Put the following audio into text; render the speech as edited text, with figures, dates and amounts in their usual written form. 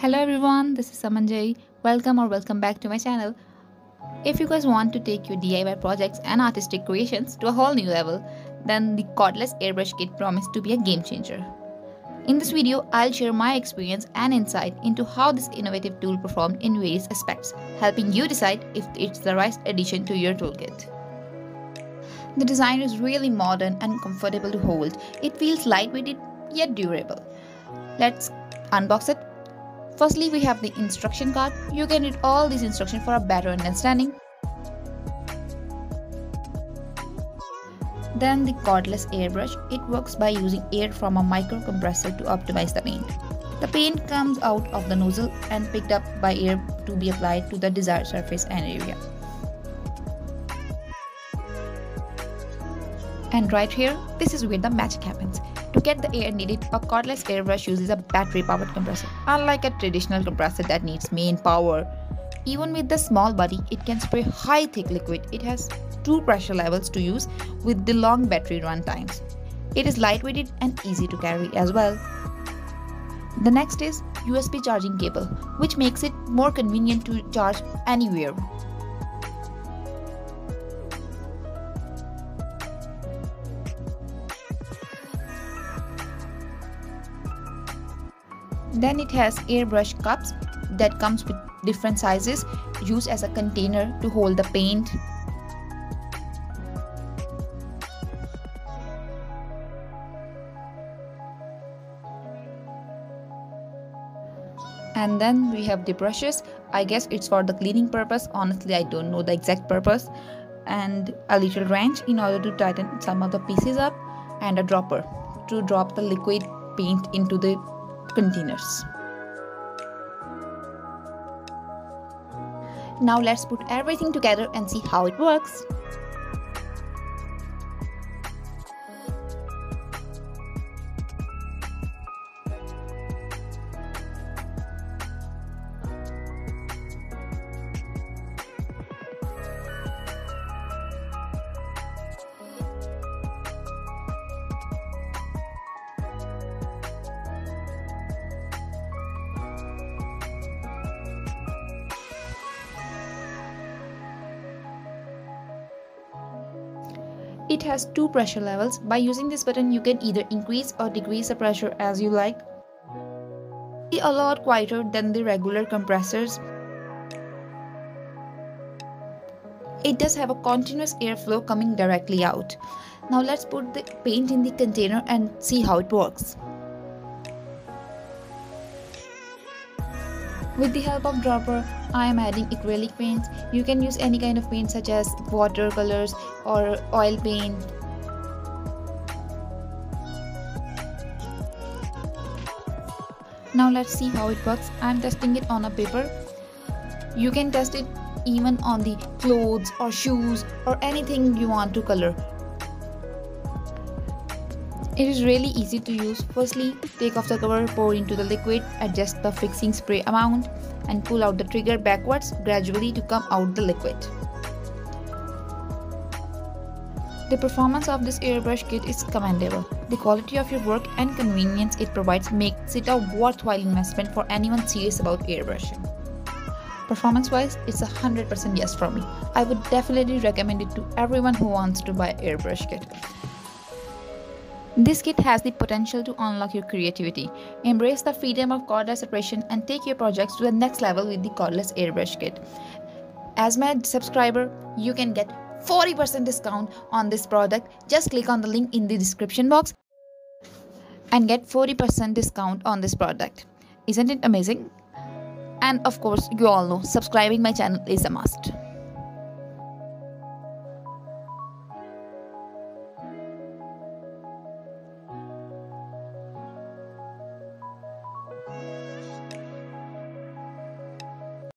Hello everyone, this is Samanjay. Welcome back to my channel. If you guys want to take your DIY projects and artistic creations to a whole new level, then the Cordless Airbrush kit promised to be a game changer. In this video, I'll share my experience and insight into how this innovative tool performed in various aspects, helping you decide if it's the right addition to your toolkit. The design is really modern and comfortable to hold. It feels lightweight yet durable. Let's unbox it. Firstly, we have the instruction card. You can read all these instructions for a better understanding. Then the cordless airbrush. It works by using air from a micro compressor to optimize the paint. The paint comes out of the nozzle and picked up by air to be applied to the desired surface and area. And right here, this is where the magic happens. To get the air needed, a cordless airbrush uses a battery-powered compressor. Unlike a traditional compressor that needs main power, even with the small body, it can spray high thick liquid. It has two pressure levels to use with the long battery run times. It is lightweighted and easy to carry as well. The next is USB charging cable, which makes it more convenient to charge anywhere. Then it has airbrush cups that comes with different sizes, used as a container to hold the paint. And then we have the brushes. I guess it's for the cleaning purpose. Honestly, I don't know the exact purpose. And a little wrench in order to tighten some of the pieces up, and a dropper to drop the liquid paint into the containers. Now let's put everything together and see how it works. It has two pressure levels. By using this button, you can either increase or decrease the pressure as you like. It's a lot quieter than the regular compressors. It does have a continuous airflow coming directly out. Now let's put the paint in the container and see how it works. With the help of dropper, I am adding acrylic paints. You can use any kind of paint such as watercolors or oil paint. Now let's see how it works. I am testing it on a paper. You can test it even on the clothes or shoes or anything you want to color. It is really easy to use. Firstly, take off the cover, pour into the liquid, adjust the fixing spray amount, and pull out the trigger backwards gradually to come out the liquid. The performance of this airbrush kit is commendable. The quality of your work and convenience it provides makes it a worthwhile investment for anyone serious about airbrushing. Performance-wise, it's a 100% yes from me. I would definitely recommend it to everyone who wants to buy airbrush kit. This kit has the potential to unlock your creativity. Embrace the freedom of cordless operation and take your projects to the next level with the Cordless Airbrush kit. As my subscriber, you can get 40% discount on this product. Just click on the link in the description box and get 40% discount on this product. Isn't it amazing? And of course, you all know subscribing my channel is a must.